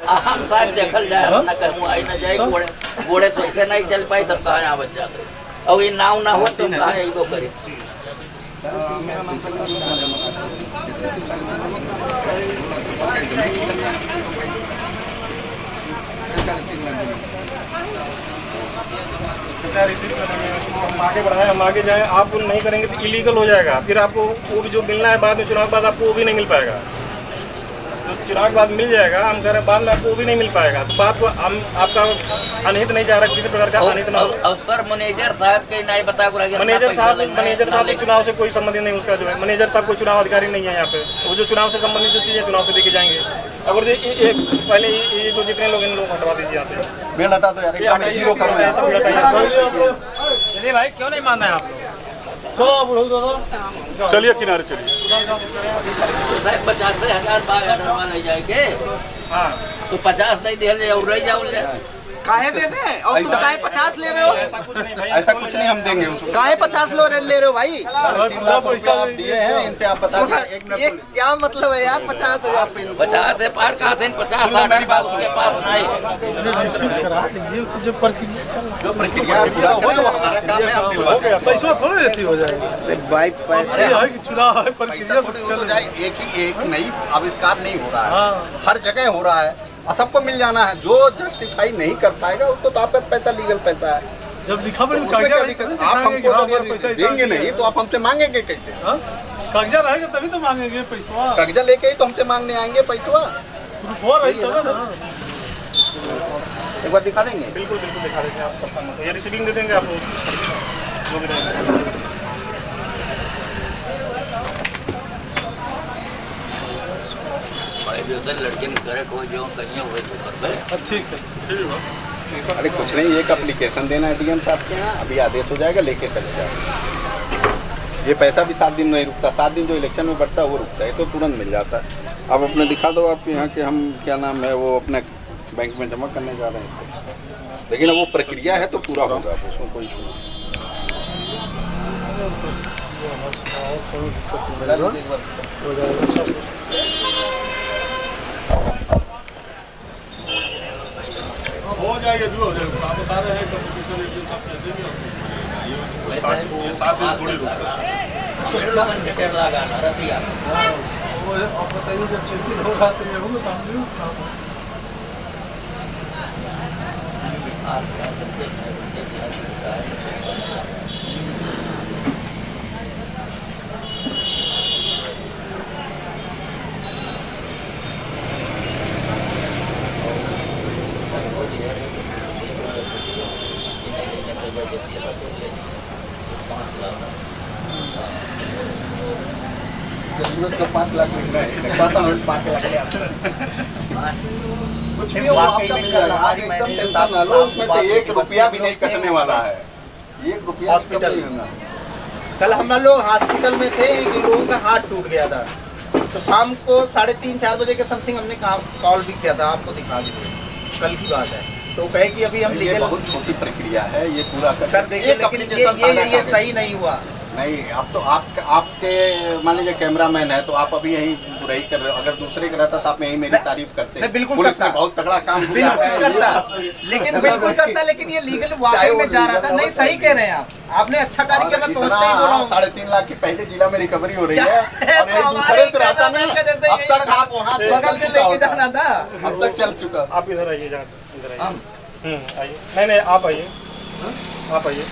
हम साहब देखल जाए ना कहूँ आई ना जाए घोड़े घोड़े तो ऐसे नहीं चल पाई सब कहाँ यहाँ बच जाते और ये नाव ना हो तो कहाँ ये करे। मेरा नाम रिसीव करेंगे, हम आगे बढ़ाएं, हम आगे जाएं। आप नहीं करेंगे तो इलीगल हो जाएगा, फिर आपको वो भी जो मिलना है बाद में चुनाव के बाद आपको वो भी नहीं मिल पाएगा। तो चुनाव के बाद मिल जाएगा, हम कह रहे हैं बाद में आपको वो भी नहीं मिल पाएगा। तो बात को हम आपका अनहित नहीं जा रहा, किसी प्रकार का अनहित ना हो। सर मैनेजर साहब के नहीं बता मैनेजर साहब चुनाव से कोई संबंधित नहीं, उसका जो है मैनेजर साहब कोई चुनाव अधिकारी नहीं है यहाँ पे। वो जो चुनाव से संबंधित जो चीज़ें चुनाव से देखे जाएंगे। अगर पहले ये जो जितने लोग इन लोग हटवा दीजिए यहाँ से, बिल हटा दो यार, जीरो करो चलिए भाई, क्यों नहीं मानना है आप लोग? चलिए किनारे चलिए। 50,000 बाहर नहीं जाएंगे। हाँ तो 50 नहीं दे रहे और रह जाओ काहे दे दे और तुम काहे 50 ले रहे हो? ऐसा कुछ नहीं भाई, ऐसा कुछ नहीं हम देंगे उसको। काहे 50 ले रहे हो भाई? 3 लाख रुपया आप दिए हैं, इनसे आप बता दीजिए। एक ये क्या मतलब है यार 50,000 रुपये? 50 से पार कहा थे 50 बात उसके पास नहीं। जो प्रक्रिया पूरा करें वो हमारा काम है, हम दिलवाते हैं। पैसा थोड़ी रहती हो जाएगा, भाई पैसे चुनाव है, पैसा थोड़ी हो जाए। एक नई आविष्कार नहीं हो रहा है, हर जगह हो रहा है और सबको मिल जाना है। जो जस्टिफाई नहीं कर पाएगा उसको तो आपका पैसा लीगल पैसा है। जब लिखा पड़े उसमें क्या दिक्कत? आप हमको अगर देंगे नहीं तो आप हमसे मांगेंगे कैसे? कागजा रहेगा तभी तो मांगेंगे पैसा। कागजा लेके ही तो हमसे मांगने आएंगे पैसा। हो रही तब ना, एक बार दिखा देंगे। बिल्कुल बिल्कुल दिखा देंगे आप। ये रिसीविंग दे देंगे आपको जो भी रहेगा। लड़के ने करे कोई जो कहीं हुए तो कर ठीक है। अरे कुछ नहीं, एक एप्लीकेशन देना है डीएम साहब के यहाँ, अभी आदेश हो जाएगा, लेके चले जाएगा। ये पैसा भी 7 दिन नहीं रुकता, 7 दिन जो इलेक्शन में बढ़ता है वो रुकता है, तो तुरंत मिल जाता है। आप अपने दिखा दो आपके यहाँ के, हम क्या नाम है वो अपने बैंक में जमा करने जा रहे हैं। लेकिन अब वो प्रक्रिया है तो पूरा होगा, उसमें कोई इशू नहीं। हो जाएगा, जो हो जाएगा। आप बता रहे हैं कंपटीशन एक दिन आप देंगे, ये 7 दिन थोड़ी रुकता है। लोगन के टेर लगाना रतिया। वो आप बताइए, जब चेकिंग हो रहा तो ये होगा काम नहीं होगा। तो 5 लाख लिखना है, 5 लाख कुछ नहीं हुआ, आपका मिल जाएगा। आज एकदम टेंशन ना लो, उसमें से 1 रुपया भी नहीं कटने वाला है। 1 रुपया हॉस्पिटल में। कल हम लोग हॉस्पिटल में थे, एक लोगों का हाथ टूट गया था, तो शाम को 3:30-4 बजे के समथिंग हमने कॉल भी किया था, आपको दिखा दीजिए, कल की बात है। तो कहे कि अभी हम लीगल, बहुत छोटी प्रक्रिया है ये पूरा सर देखिए, लेकिन ये सही नहीं हुआ। नहीं, अब तो आपके मान लीजिए कैमरामैन है तो आप अभी यहीं बुराई कर रहे हो। अगर दूसरे का रहता तो आप यहीं मेरी तारीफ करते। मैं बिल्कुल पुलिस ने बहुत तगड़ा काम किया है, लेकिन बिल्कुल करता, लेकिन ये लीगल वाकई में जा रहा था। नहीं, सही कह रहे हैं आप, आपने अच्छा कार्य किया। मैं पहुंचते ही बोला हूँ 3.5 लाख की पहले जिला में रिकवरी हो रही है और ये दूसरे से रहता ना, अब तक आप वहाँ से बगल में लेके जाना था, अब तक चल चुका। आप इधर आइए, इधर आइए। आइए, नहीं आप आइए, आप आइए।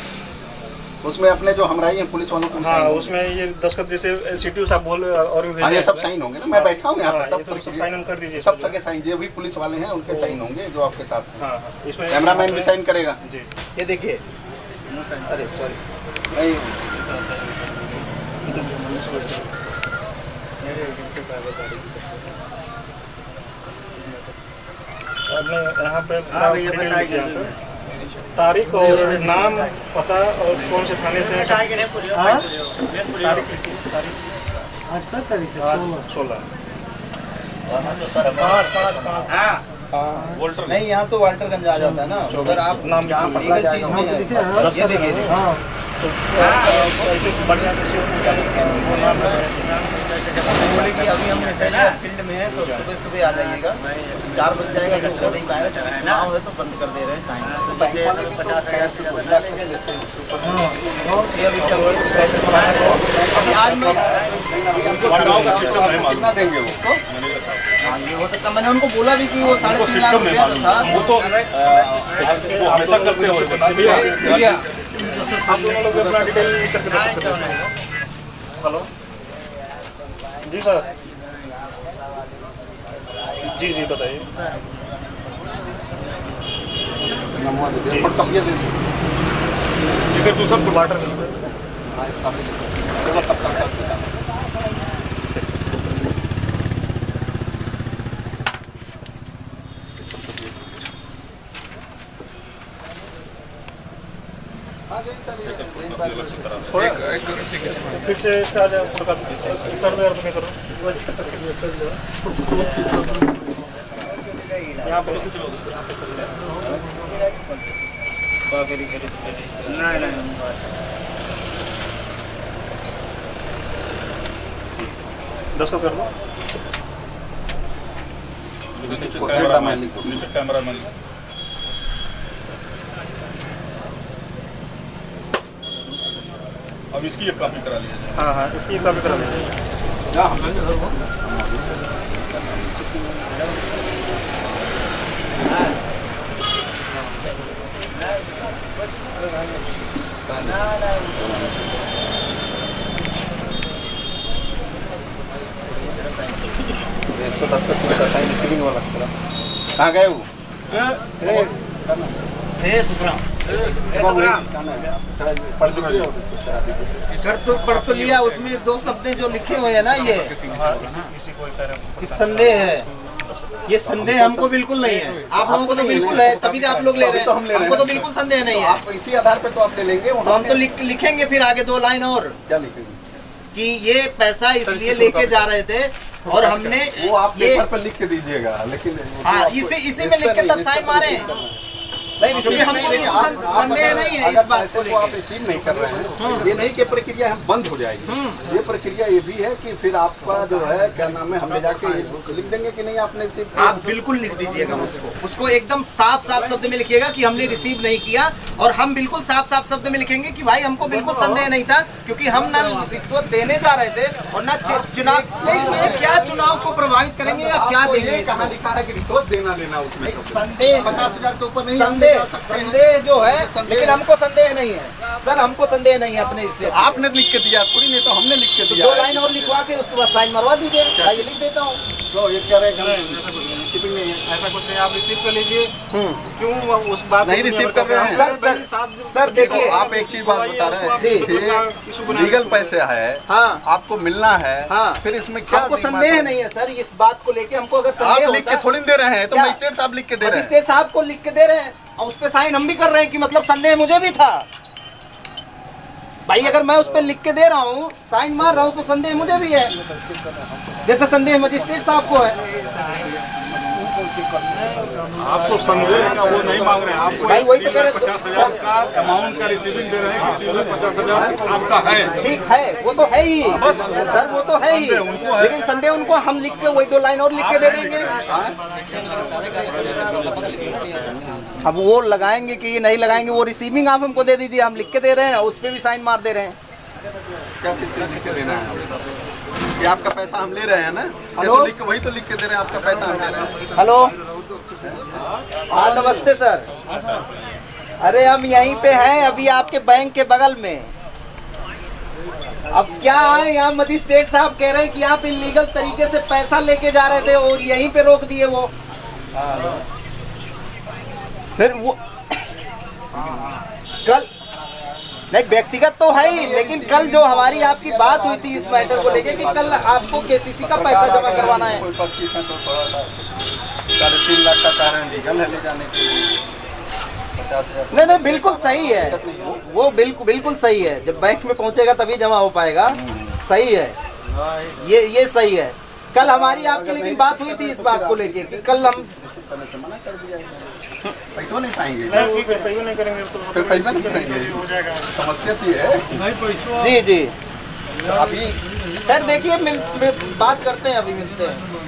उसमें अपने जो हमराई हैं पुलिस वालों को, हाँ उसमें ये दस्तखत जैसे सीटीओ साहब बोल और भी ये सब साइन होंगे ना। मैं बैठा हूँ यहाँ पे, सब साइन कर दीजिए। सब जगह साइन, जो भी पुलिस वाले हैं उनके साइन होंगे जो आपके साथ हैं। हाँ, इसमें कैमरामैन भी साइन करेगा जी। ये देखिए, अरे सॉरी, नहीं यहाँ पे तारीख और नाम, पता और कौन से थाने से। आज का तारीख है 16। 16। नहीं, यहाँ तो वाल्टरगंज आ जाता है ना, उधर आप नाम जहाँ लीगल चीज में है, ये देखिए बोले कि अभी हम फील्ड में है तो सुबह सुबह आ जाइएगा, 4 बज जाएगा तो हो नहीं पाएगा, चुनाव है तो बंद कर दे रहे हैं टाइम। अभी आज मैं कितना देंगे उसको? हाँ, ये हो सकता, मैंने उनको बोला भी कि वो 3.5 लाख रुपया था, वो तो हमेशा करते हो। आप दोनों लोग अपना डिटेल करके दे सकते हैं। हेलो जी सर, जी जी बताइए। नंबर दे दो, तब ये दे दो। इधर दूसरा वाटर हाँ, इसका भी दे दो। कप्तान साहब के साथ। फिर से इसका आ जाए, कर दो यार, तुम्हें करो यहाँ पे कुछ लोग दस को कर दो। नीचे कैमरा मैन अब इसकी एक कॉपी करा लीजिए। हाँ हाँ, इसकी कॉपी करा लीजिए। इसको 10 का पूरा टाइम रिसीविंग वाला कहाँ गए वो? पढ़ तो लिया, उसमें 2 शब्द जो लिखे हुए हैं ना, ये कि संदेह है, ये संदेह हमको बिल्कुल नहीं है, आप लोगों को तो बिल्कुल है, तभी तो आप लोग ले रहे हैं, हमको तो बिल्कुल संदेह नहीं है। आप इसी आधार पे तो आप ले लेंगे, तो हम तो लिखेंगे फिर आगे 2 लाइन और क्या लिखेंगे कि ये पैसा इसलिए लेके जा रहे थे और हमने वो आप ये, पेपर पर लिख के दीजिएगा, लेकिन हाँ इसी में लिख के तब साइन मारे, क्योंकि हमको संदेह नहीं है इस बात को आप रिसीव नहीं कर रहे हैं। ये नहीं कि प्रक्रिया हम बंद हो जाएगी, ये प्रक्रिया ये भी है कि फिर आपका जो है क्या नाम है, हम ले जाके लिख देंगे कि नहीं आपने रिसीव। आप बिल्कुल लिख दीजिएगा उसको एकदम साफ शब्द में लिखिएगा कि हमने रिसीव नहीं किया, और हम बिल्कुल साफ शब्द में लिखेंगे कि भाई हमको बिल्कुल संदेह नहीं था, क्योंकि हम ना रिश्वत देने जा रहे थे और ना चुनाव, ये क्या चुनाव को प्रभावित करेंगे या क्या देंगे? कहाँ लिखा है कि रिश्वत देना लेना उसमें? संदेह 50,000 के ऊपर नहीं, संदेह जो है, लेकिन हमको संदेह नहीं है सर, हमको संदेह नहीं है अपने इसलिए। आपने लिख के दिया थोड़ी, नहीं तो हमने लिख के दिया। 2 लाइन और लिखवा के उसके बाद साइन मरवा दीजिए, ये लिख देता हूँ। तो ये कह रहे हैं ऐसा कुछ नहीं, आप रिसीव कर लीजिए। क्यों उस बात नहीं रिसीव कर रहे हैं? सर देखिए, आप एक चीज बात बता रहे हैं, लीगल पैसे है, हाँ आपको मिलना है, हाँ, फिर इसमें क्या हमको संदेह नहीं है सर इस बात को लेके, हमको अगर संदेह आप लिख के थोड़ी दे रहे हैं, तो मजिस्ट्रेट साहब लिख के दे रहे हैं, मजिस्ट्रेट साहब को लिख के दे रहे हैं और उस पे साइन हम भी कर रहे हैं कि मतलब संदेह मुझे भी था भाई, अगर मैं उस पे लिख के दे रहा हूँ, साइन मार रहा हूँ, तो संदेह मुझे भी है, जैसे संदेह मजिस्ट्रेट साहब को है। आप तो संदेह का वो नहीं मांग रहे हैं, आपको भाई वही तो कह रहे 50,000 का अमाउंट का रिसीविंग दे रहे हैं कि 50,000 आपका है। ठीक है, वो तो है ही सर, वो तो है ही, लेकिन संदेह उनको हम लिख के वही 2 लाइन और लिख के दे देंगे। अब वो लगाएंगे कि नहीं लगाएंगे, वो रिसीविंग आप हमको दे दीजिए, हम लिख के दे रहे हैं, उस पर भी साइन मार दे रहे हैं। क्या चीज लिख के देना है? कि आपका पैसा हम ले रहे हैं ना, हेलो, वही तो लिख के दे रहे हैं, आपका पैसा हम ले रहे हैं। हेलो, हाँ नमस्ते सर, अरे हम यहीं पे हैं अभी आपके बैंक के बगल में। अब क्या है, यहाँ मजिस्ट्रेट साहब कह रहे हैं कि आप इलीगल तरीके से पैसा लेके जा रहे थे और यहीं पे रोक दिए वो। फिर वो कल नहीं, व्यक्तिगत तो है ही, लेकिन कल जो हमारी आपकी बात हुई थी इस मैटर को लेके कि कल आपको केसीसी का पैसा जमा करवाना है। कोई 25 है तो थोड़ा सा 3.5 लाख का कारण लीगल है ले जाने के लिए, 50,000। नहीं बिल्कुल सही है, वो बिल्कुल सही है, जब बैंक में पहुंचेगा तभी जमा हो पाएगा, सही है, ये सही है, कल हमारी आपकी लेकिन बात हुई थी इस बात को लेके कि कल हम करने से मना कर दिया है। पैसा नहीं पाएंगे नहीं ठीक है, कहीं नहीं करेंगे तो फिर पैसा नहीं करेंगे। हो जाएगा। समस्या तो ये है। जी जी अभी सर देखिए बात करते हैं, अभी मिलते हैं।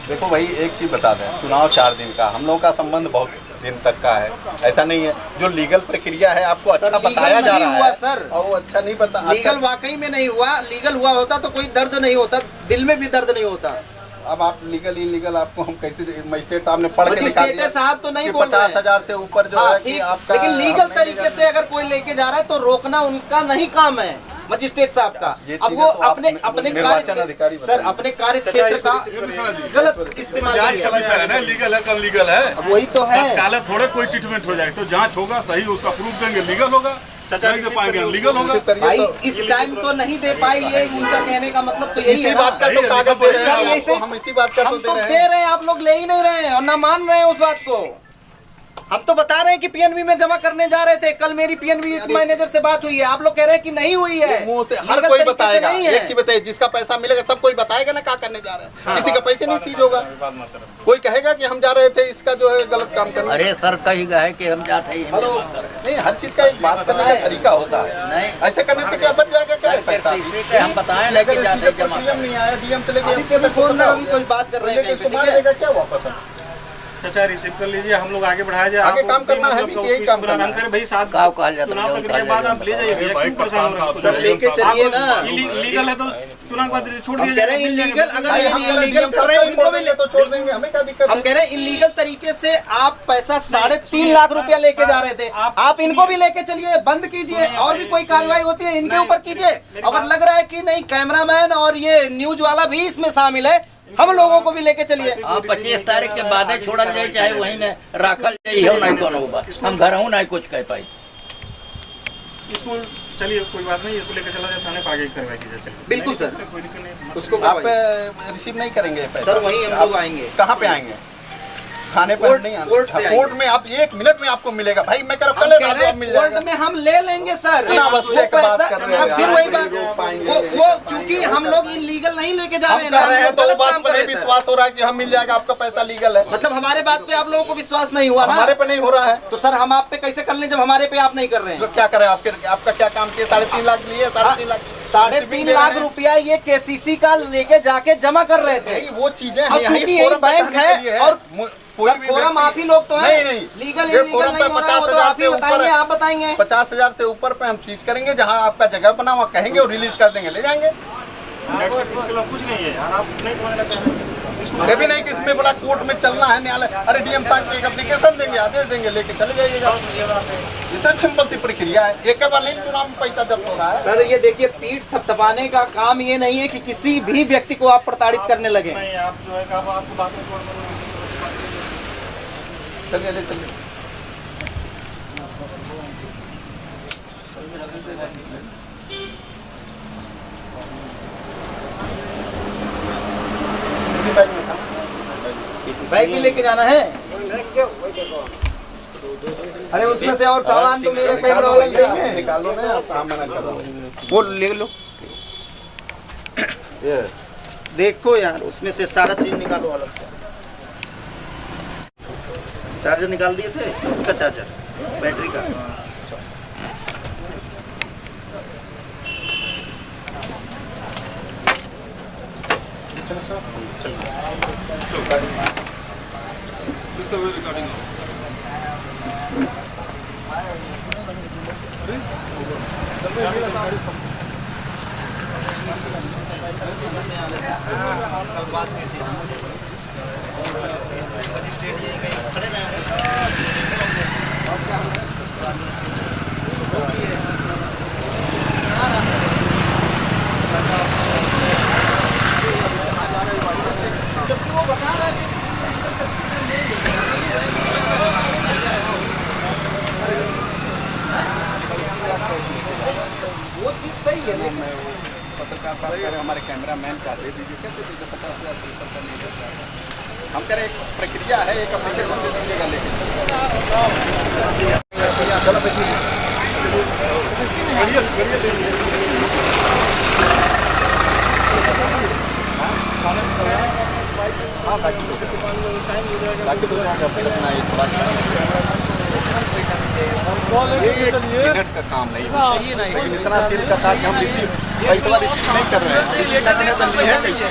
देखो भाई एक चीज बता दें, चुनाव 4 दिन का, हम लोगों का संबंध बहुत दिन तक का है, ऐसा नहीं है। जो लीगल प्रक्रिया है आपको अच्छा बताया जा रहा है सर, और वो अच्छा नहीं बता। लीगल वाकई में नहीं हुआ। लीगल हुआ होता तो कोई दर्द नहीं होता, दिल में भी दर्द नहीं होता। अब आप लीगल इलीगल आपको हम कैसे मजिस्ट्रेट साहब ने पढ़ के दिखा दिया साहब तो नहीं बोल रहे हैं। 50,000 से ऊपर जो हाँ, है कि आपका, लेकिन लीगल तरीके से अगर कोई लेके जा रहा है तो रोकना उनका नहीं काम है, मजिस्ट्रेट साहब का। अब वो अपने निर्वाचन अधिकारी कार्य सर अपने कार्य क्षेत्र का गलत इस्तेमाल है ना, लीगल है, कल लीगल है। वही तो है। काले थोड़े कोई ट्रीटमेंट हो जाए तो जांच होगा, सही उसका प्रूफ देंगे, लीगल होगा। नहीं दे पाएंगे लीगल होगा। भाई इस टाइम तो नहीं दे पाई, ये उनका कहने का मतलब तो यही इसी है बात का तो कागज दे रहे हैं ऐसे हम, इसी बात का हम तो तो दे दे रहे हैं, आप लोग ले ही नहीं रहे हैं और ना मान रहे हैं उस बात को। हम तो बता रहे हैं कि पीएनबी में जमा करने जा रहे थे, कल मेरी पीएनबी मैनेजर से बात हुई है, आप लोग कह रहे हैं कि नहीं हुई है। मुंह से हर लीगल कोई तरीके से बताएगा, नहीं है। एक चीज बताइए, जिसका पैसा मिलेगा सब कोई बताएगा ना क्या करने जा रहे हैं। किसी का पैसे नहीं सीज होगा, बात मत करो। कोई कहेगा कि हम जा रहे थे इसका जो है गलत काम करना। अरे सर कही गए कि हम जाते ही हेलो, नहीं हर चीज का एक बात करने का तरीका होता है। नहीं ऐसे करने से क्या बच जाएगा, क्या है पैसा? इसी के हम बताएं ना कि जाते जमा डीएम नहीं आया, डीएम चले अभी के भी फोन में अभी कोई बात कर रहे हैं कहीं पे, ठीक है? गए क्या वापस हम? चाचा रिसीव कर लीजिए, हम लोग आगे बढ़ाया जाए। आगे आप काम करना है, मतलब यही काम करना है। अंकर भाई साथ गाँव कहा जाता है, चुनाव गाँव प्रक्रिया के बाद आप ले जाइए भैया, क्यों परेशान हो रहे हैं? सर लेके चलिए ना। लीगल है तो चुनाव के बाद छोड़ हम दिया कह रहे हैं इलीगल, अगर भाई, ये हम इलीगल कर रहे हैं इनको भी ले, तो छोड़ देंगे, हमें क्या दिक्कत हम है? कह रहे हैं इलीगल तरीके से आप पैसा 3.5 लाख रुपया लेके जा रहे थे, आप इनको भी लेके चलिए, बंद कीजिए और भी कोई कार्रवाई होती है इनके ऊपर कीजिए। अगर लग रहा है कि नहीं कैमरामैन और ये न्यूज वाला भी इसमें शामिल है, हम लोगों को भी लेके चलिए। 25 तारीख के बाद छोड़ल जाए, चाहे वहीं में राखल जाए, हो नहीं कोनो बात, हम घर हूँ नहीं कुछ कह पाई। इसको चलिए कोई बात नहीं, इसको लेकर चला जाए थाने पर, आगे कार्रवाई की जाए। चलिए बिल्कुल सर, कोई दिक्कत नहीं। उसको आप रिसीव नहीं करेंगे पैसा? सर वहीं हम लोग आएंगे। कहाँ पे आएंगे? थाने पर कोर्ट- नहीं आना। कोर्ट से आएंगे। कोर्ट में आप 1 मिनट में आपको मिलेगा भाई, मैं कह रहा हम हूँ कह पहले रहे हैं मिल कोर्ट जाएगा। में हम ले लेंगे सर, बिना आवश्यक वो बात पैसा- कर रहे हो अब फिर यार, वही नहीं बात, रोक पाएंगे। वो चूंकि हम लोग इलीगल नहीं लेके जा रहे हम हैं, कर रहे हैं हम तो गलत बात काम पर कर नहीं रहे हैं सर। विश्वास हो रहा है कि हम मिल जाएगा, आपका पैसा लीगल है। मतलब हमारे बात पे आप लोगों को विश्वास नहीं हुआ ना, हमारे पे नहीं हो रहा है तो सर हम आप पे कैसे कर लें जब हमारे पे आप नहीं कर रहे तो हैं? क्या करें? आपका क्या काम किया? 3.5 लाख लिए, 3.5 लाख 3.5 लाख रुपया ये केसीसी का लेके जाके जमा कर रहे थे। वो चीजें अब चूंकि यही बैंक है और सर फोरम आप ही लोग तो हैं, नहीं लीगल ये इलीगल फोरम नहीं पे हो रहा है, वो तो 50,000 आप ही से ऊपर बताएंगे, है। आप बताएंगे। 50,000 से ऊपर पे हम चीज करेंगे, जहाँ आपका जगह बना वहाँ कहेंगे और रिलीज कर देंगे, ले जाएंगे। डॉक्टर साहब, इसके अलावा कुछ नहीं है यार, आप नहीं समझना चाह रहे। इसको ये भी नहीं कि इसमें बोला कोर्ट में चलना है, न्यायालय। अरे डीएम साहब को एक एप्लीकेशन देंगे, आदेश देंगे, लेके चले जाइएगा। इतना सिंपल सी प्रक्रिया है, एक बार नहीं चुनाव में पैसा जब्त हो रहा है। सर ये देखिए, पीठ थपथपाने का काम ये नहीं है कि किसी भी व्यक्ति को आप प्रताड़ित करने लगे। नहीं, आप जो है आपको बात में छोड़ दो। चलिए चलिए इसी बैग में था। बैग भी लेके जाना है? अरे उसमें से और सामान तो मेरे कैमरा वाले देंगे। निकालो ना, आप कहाँ मना कर रहे हो? वो ले लो, ये देखो यार उसमें से सारा चीज निकालो अलग से। चार्जर निकाल दिए थे, इसका चार्जर बैटरी का। वो चीज सही है, लेकिन पत्रकार साहब कह रहे हमारे कैमरा मैन का दे दीजिए, कैसे दीजिए? 50,000 से ऊपर का नहीं देता। हम कह रहे एक प्रक्रिया है, एक एप्लीकेशन दे दीजिएगा, लेकिन चलो बैठिए। बढ़िया से हाँ ताकि तो अपना ये थोड़ा एक मिनट का काम नहीं लेकिन इतना दिल का था कि हम पैसा रिसीव नहीं कर रहे हैं। रिसीव करने तो लिए है कैसे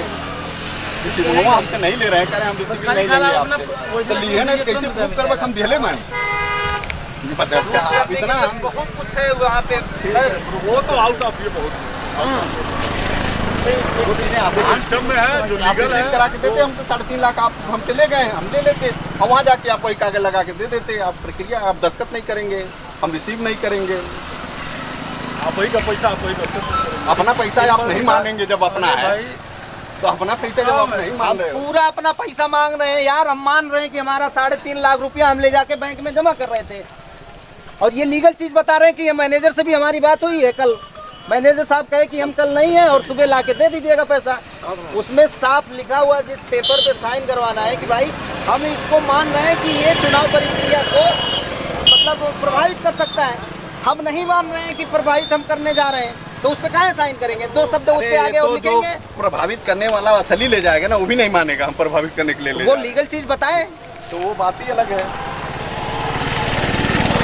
रिसीव हुआ हमसे नहीं ले रहे हैं, कह रहे हैं हम रिसीव नहीं लेंगे आपसे, तो लिए ना कैसे प्रूफ करवा हम दिले मैं पता आप इतना बहुत कुछ है वहाँ पे सर। वो तो आउट ऑफ ये बहुत वो चीजें आसान सिस्टम में है जो आप लीगल है। रिसीव करा के देते हम तो 3.5 लाख आप हमसे ले गए, हम ले लेते और वहाँ जाके आप वही कागज लगा के दे देते। आप प्रक्रिया आप दस्तखत नहीं करेंगे, हम रिसीव नहीं करेंगे, आप वही का पैसा आप वही का अपना पैसा आप नहीं मानेंगे। जब अपना है तो अपना पैसा जब आप नहीं मान हम रहे हो पूरा अपना पैसा मांग रहे हैं यार। हम मान रहे हैं कि हमारा 3.5 लाख रुपया हम ले जाके बैंक में जमा कर रहे थे, और ये लीगल चीज बता रहे हैं कि ये मैनेजर से भी हमारी बात हुई है कल। मैनेजर साहब कहे कि हम कल नहीं है और सुबह ला के दे दीजिएगा पैसा। उसमें साफ लिखा हुआ जिस पेपर पे साइन करवाना है कि भाई हम इसको मान रहे हैं कि ये चुनाव प्रक्रिया को मतलब प्रभावित कर सकता है। हम नहीं मान रहे हैं कि प्रभावित हम करने जा रहे हैं, तो उस पे काहे साइन करेंगे? 2 शब्द उस पे आगे और तो जो लिखेंगे। प्रभावित करने वाला असली ले जाएगा ना, वो भी नहीं मानेगा हम प्रभावित करने के लिए ले वो जा रहे लीगल चीज बताए। हैं। तो वो बात ही अलग है।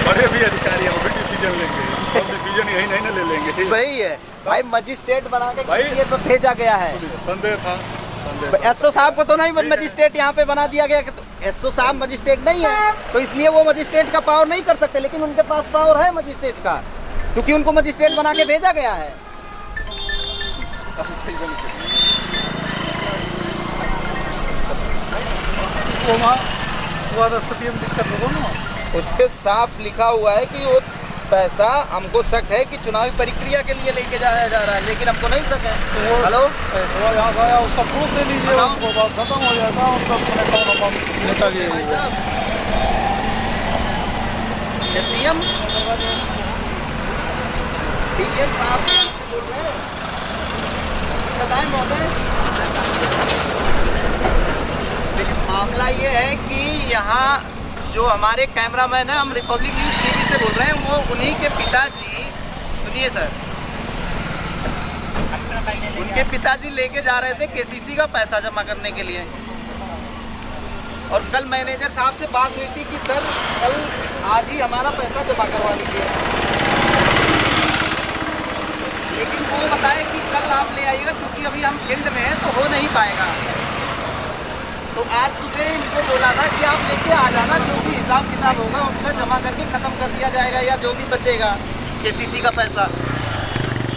बड़े भी अधिकारी हैं, वो भी डिसीजन लेंगे, सब डिसीजन यही नहीं ना ले लेंगे। सही है भाई, मजिस्ट्रेट बना के भाई, किसी पे भेजा गया है। संदेह था एसओ साहब को तो नहीं मजिस्ट्रेट यहाँ पे बना दिया गया, तो एसओ साहब मजिस्ट्रेट नहीं है तो इसलिए वो मजिस्ट्रेट का पावर नहीं कर सकते, लेकिन उनके पास पावर है मजिस्ट्रेट का, क्योंकि उनको मजिस्ट्रेट बना के भेजा गया है। उस पे साफ लिखा हुआ है कि वो पैसा हमको शक है कि चुनावी प्रक्रिया के लिए लेके जाया जा रहा है, लेकिन हमको नहीं शक है। हेलो यहाँ से आया उसका प्रूफ दे लीजिए, बताओ। उनको बात खत्म हो जाएगा, उनका नेता भाई साहब एसडीएम डीएम साहब से बोल रहे हैं, बताएं महोदय। लेकिन मामला ये है कि यहाँ जो हमारे कैमरामैन है, हम रिपब्लिक न्यूज़ टीवी से बोल रहे हैं, वो उन्हीं के पिताजी, सुनिए सर, उनके पिताजी लेके जा रहे थे केसीसी का पैसा जमा करने के लिए, और कल मैनेजर साहब से बात हुई थी कि सर कल आज ही हमारा पैसा जमा करवा लीजिए, लेकिन वो बताए कि कल आप ले आइएगा, चूँकि अभी हम फील्ड में हैं तो हो नहीं पाएगा। तो आज सुबह इनको बोला था कि आप लेके आ जाना, जो भी हिसाब किताब होगा उनका जमा करके ख़त्म कर दिया जाएगा, या जो भी बचेगा केसीसी का पैसा।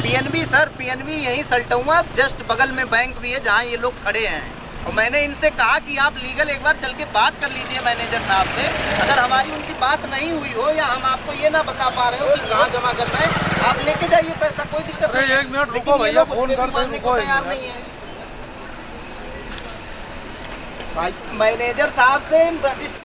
पीएनबी सर, पीएनबी यहीं सल्टुआ जस्ट बगल में बैंक भी है जहाँ ये लोग खड़े हैं, और मैंने इनसे कहा कि आप लीगल एक बार चल के बात कर लीजिए मैनेजर साहब से। अगर हमारी उनकी बात नहीं हुई हो या हम आपको ये ना बता पा रहे हो कि कहाँ जमा करना है, आप लेके जाइए पैसा, कोई दिक्कत नहीं है। एक मिनट रुको लेकिन ये भैया, लोग फोन उस पे भी करके मानने को रुको, तैयार नहीं है। मैनेजर साहब से